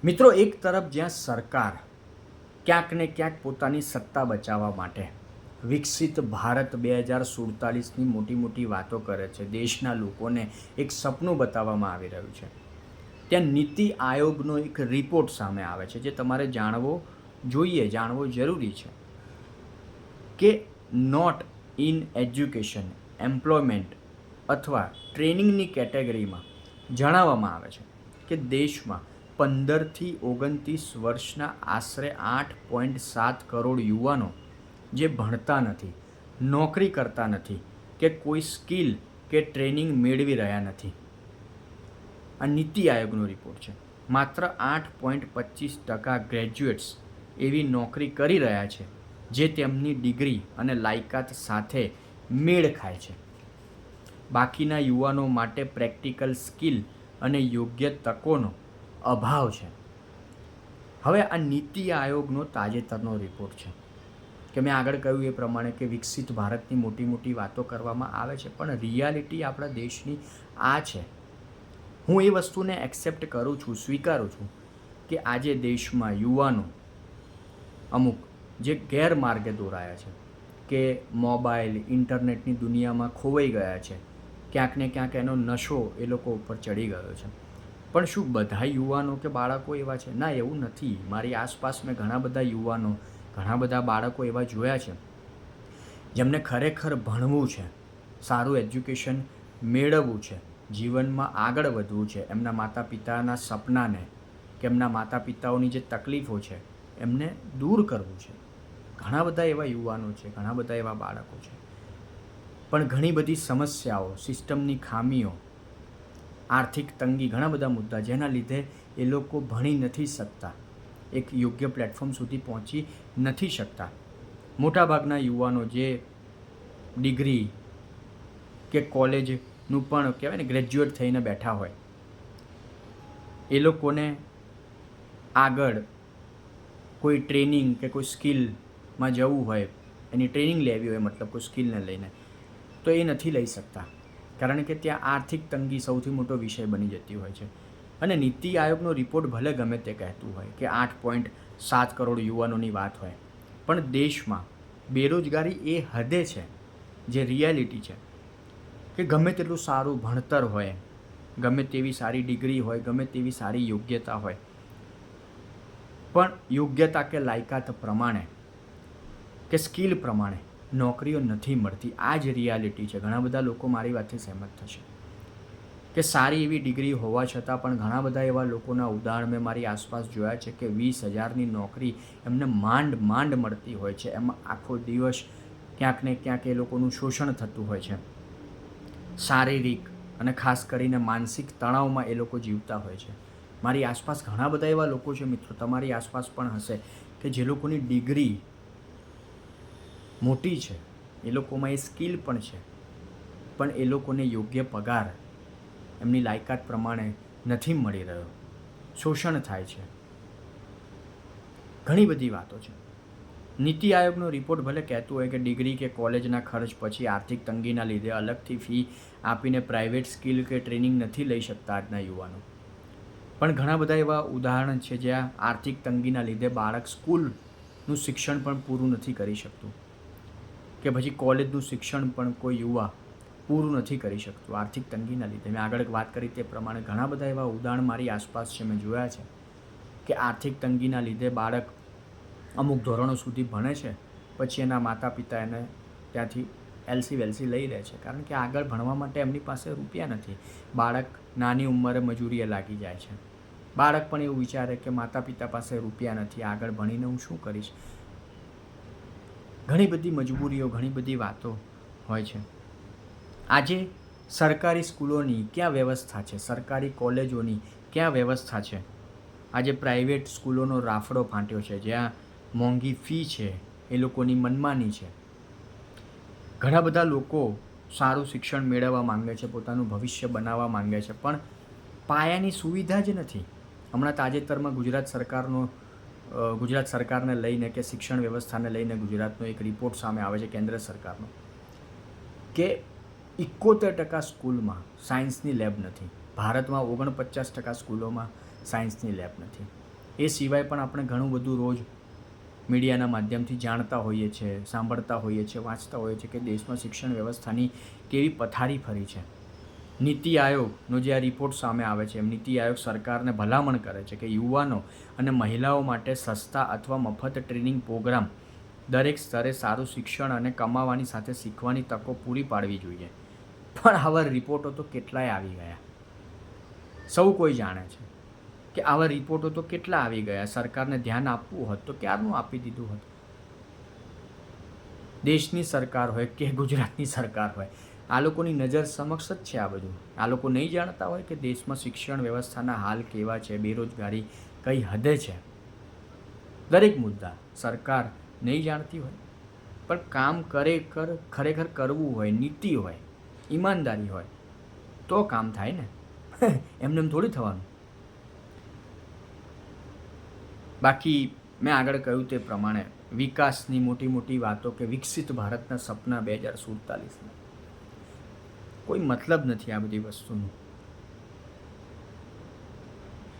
મિત્રો, એક તરફ જ્યાં સરકાર ક્યાંક ને ક્યાંક પોતાની સત્તા બચાવવા માટે વિકસિત ભારત 2047ની મોટી મોટી વાતો કરે છે, દેશના લોકોને એક સપનું બતાવવામાં આવી રહ્યું છે, ત્યાં નીતિ આયોગનો એક રિપોર્ટ સામે આવે છે જે તમારે જાણવો જોઈએ, જાણવો જરૂરી છે કે નોટ ઇન એજ્યુકેશન, એમ્પ્લોયમેન્ટ અથવા ટ્રેનિંગની કેટેગરીમાં જણાવવામાં આવે છે કે દેશમાં 15થી 29 વર્ષના આશરે 8.7 કરોડ યુવાનો જે ભણતા નથી, નોકરી કરતા નથી કે કોઈ સ્કિલ કે ટ્રેનિંગ મેળવી રહ્યા નથી. આ નીતિ આયોગનો રિપોર્ટ છે. માત્ર 8.25% ગ્રેજ્યુએટ્સ એવી નોકરી કરી રહ્યા છે જે તેમની ડિગ્રી અને લાયકાત સાથે મેળ ખાય છે. બાકીના યુવાનો માટે પ્રેક્ટિકલ સ્કિલ અને યોગ્ય તકોનો અભાવ છે. હવે આ નીતિ આયોગનો તાજેતરનો રિપોર્ટ છે કે મેં આગળ કહ્યું એ પ્રમાણે કે વિકસિત ભારતની મોટી મોટી વાતો કરવામાં આવે છે, પણ રિયાલિટી આપણા દેશની આ છે. હું એ વસ્તુને એક્સેપ્ટ કરું છું, સ્વીકારું છું કે આજે દેશમાં યુવાનો અમુક જે ગેરમાર્ગે દોરાયા છે, કે મોબાઈલ ઇન્ટરનેટની દુનિયામાં ખોવાઈ ગયા છે, ક્યાંક ને ક્યાંક એનો નશો એ લોકો ઉપર ચડી ગયો છે. પણ શું બધા યુવાનો કે બાળકો એવા છે? ના, એવું નથી. મારી આસપાસ મેં ઘણા બધા યુવાનો, ઘણા બધા બાળકો એવા જોયા છે જેમને ખરેખર ભણવું છે, સારું એજ્યુકેશન મેળવવું છે, જીવનમાં આગળ વધવું છે, એમના માતા પિતાના સપનાને કે એમના માતા પિતાઓની જે તકલીફો છે એમને દૂર કરવું છે. ઘણા બધા એવા યુવાનો છે, ઘણા બધા એવા બાળકો છે, પણ ઘણી બધી સમસ્યાઓ, સિસ્ટમની ખામીઓ, આર્થિક તંગી, ઘણા બધા મુદ્દા જેના લીધે એ લોકો ભણી નથી શકતા, એક યોગ્ય પ્લેટફોર્મ સુધી પહોંચી નથી શકતા. મોટાભાગના યુવાનો જે ડિગ્રી કે કોલેજનું પણ કહેવાય ને ગ્રેજ્યુએટ થઈને બેઠા હોય, એ લોકોને આગળ કોઈ ટ્રેનિંગ કે કોઈ સ્કિલમાં જવું હોય, એની ટ્રેનિંગ લેવી હોય, મતલબ કોઈ સ્કિલને લઈને, તો એ નથી લઈ શકતા, કારણ કે ત્યાં આર્થિક તંગી સૌથી મોટો વિષય બની જતી હોય છે. અને નીતિ આયોગનો રિપોર્ટ ભલે ગમે તે કહેતું હોય કે 8.7 કરોડ યુવાનોની વાત હોય, પણ દેશમાં બેરોજગારી એ હદે છે, જે રિયાલિટી છે કે ગમે તેટલું સારું ભણતર હોય, ગમે તેવી સારી ડિગ્રી હોય, ગમે તેવી સારી યોગ્યતા હોય, પણ યોગ્યતા કે લાયકાત પ્રમાણે કે સ્કિલ પ્રમાણે નોકરીઓ નથી મળતી. આ જ રિયાલિટી છે. ઘણા બધા લોકો મારી વાતથી સહેમત થશે કે સારી એવી ડિગ્રી હોવા છતાં પણ ઘણા બધા એવા લોકોના ઉદાહરણ મેં મારી આસપાસ જોયા છે કે 20,000ની નોકરી એમને માંડ માંડ મળતી હોય છે. એમાં આખો દિવસ ક્યાંક ને ક્યાંક એ લોકોનું શોષણ થતું હોય છે, શારીરિક અને ખાસ કરીને માનસિક તણાવમાં એ લોકો જીવતા હોય છે. મારી આસપાસ ઘણા બધા એવા લોકો છે મિત્રો, તમારી આસપાસ પણ હશે, કે જે લોકોની ડિગ્રી મોટી છે, એ લોકોમાં એ સ્કિલ પણ છે, પણ એ લોકોને યોગ્ય પગાર એમની લાયકાત પ્રમાણે નથી મળી રહ્યો, શોષણ થાય છે. ઘણી બધી વાતો છે. નીતિ આયોગનો રિપોર્ટ ભલે કહેતું હોય કે ડિગ્રી કે કોલેજના ખર્ચ પછી આર્થિક તંગીના લીધે અલગથી ફી આપીને પ્રાઇવેટ સ્કિલ કે ટ્રેનિંગ નથી લઈ શકતા આજના યુવાનો, પણ ઘણા બધા એવા ઉદાહરણ છે જ્યાં આર્થિક તંગીના લીધે બાળક સ્કૂલનું શિક્ષણ પણ પૂરું નથી કરી શકતું, કે પછી કોલેજનું શિક્ષણ પણ કોઈ યુવા પૂરું નથી કરી શકતું આર્થિક તંગીના લીધે. મેં આગળ વાત કરી તે પ્રમાણે ઘણા બધા એવા ઉદાહરણ મારી આસપાસ છે, મેં જોયા છે કે આર્થિક તંગીના લીધે બાળક અમુક ધોરણો સુધી ભણે છે, પછી એના માતા પિતા એને ત્યાંથી એલસી વેલસી લઈ લે છે, કારણ કે આગળ ભણવા માટે એમની પાસે રૂપિયા નથી. બાળક નાની ઉંમરે મજૂરીએ લાગી જાય છે. બાળક પણ એવું વિચારે કે માતા પિતા પાસે રૂપિયા નથી, આગળ ભણીને હું શું કરીશ. ઘણી બધી મજબૂરીઓ, ઘણી બધી વાતો હોય છે. આજે સરકારી સ્કૂલોની ક્યાં વ્યવસ્થા છે, સરકારી કોલેજોની ક્યાં વ્યવસ્થા છે? આજે પ્રાઇવેટ સ્કૂલોનો રાફડો ફાટ્યો છે, જ્યાં મોંઘી ફી છે, એ લોકોની મનમાની છે. ઘણા બધા લોકો સારું શિક્ષણ મેળવવા માંગે છે, પોતાનું ભવિષ્ય બનાવવા માંગે છે, પણ પાયાની સુવિધા જ નથી. હમણાં તાજેતરમાં ગુજરાત સરકારને લઈને કે શિક્ષણ વ્યવસ્થાને લઈને ગુજરાતનો એક રિપોર્ટ સામે આવે છે કેન્દ્ર સરકારનો, કે 71% સ્કૂલમાં સાયન્સની લેબ નથી. ભારતમાં 49% સ્કૂલોમાં સાયન્સની લેબ નથી. એ સિવાય પણ આપણે ઘણું બધું રોજ મીડિયાના માધ્યમથી જાણતા હોઈએ છીએ, સાંભળતા હોઈએ છીએ, વાંચતા હોઈએ છીએ કે દેશમાં શિક્ષણ વ્યવસ્થાની કેવી પથારી ફરી છે. નીતિ આયોગનો જે આ રિપોર્ટ સામે આવે છે, એમ નીતિ આયોગ સરકારને ભલામણ કરે છે કે યુવાનો અને મહિલાઓ માટે સસ્તા અથવા મફત ટ્રેનિંગ પ્રોગ્રામ, દરેક સ્તરે સારું શિક્ષણ અને કમાવાની સાથે શીખવાની તકો પૂરી પાડવી જોઈએ. પણ આવા રિપોર્ટો તો કેટલાય આવી ગયા. સૌ કોઈ જાણે છે કે આવા રિપોર્ટો તો કેટલા આવી ગયા. સરકારને ધ્યાન આપવું હોત તો ક્યારનું આપી દીધું હોત. દેશની સરકાર હોય કે ગુજરાતની સરકાર હોય, આ લોકોની નજર સમક્ષ જ છે આ બધું. આ લોકો નહીં જાણતા હોય કે દેશમાં શિક્ષણ વ્યવસ્થાના હાલ કેવા છે, બેરોજગારી કઈ હદે છે. દરેક મુદ્દા સરકાર નહીં જાણતી હોય, પણ કામ ખરેખર કરવું હોય, નીતિ હોય, ઈમાનદારી હોય તો કામ થાય ને. એમને એમ થોડી થવાનું. બાકી મેં આગળ કહ્યું તે પ્રમાણે વિકાસની મોટી મોટી વાતો કે વિકસિત ભારતના સપના 2047 કોઈ મતલબ નથી આ બધી વસ્તુનું.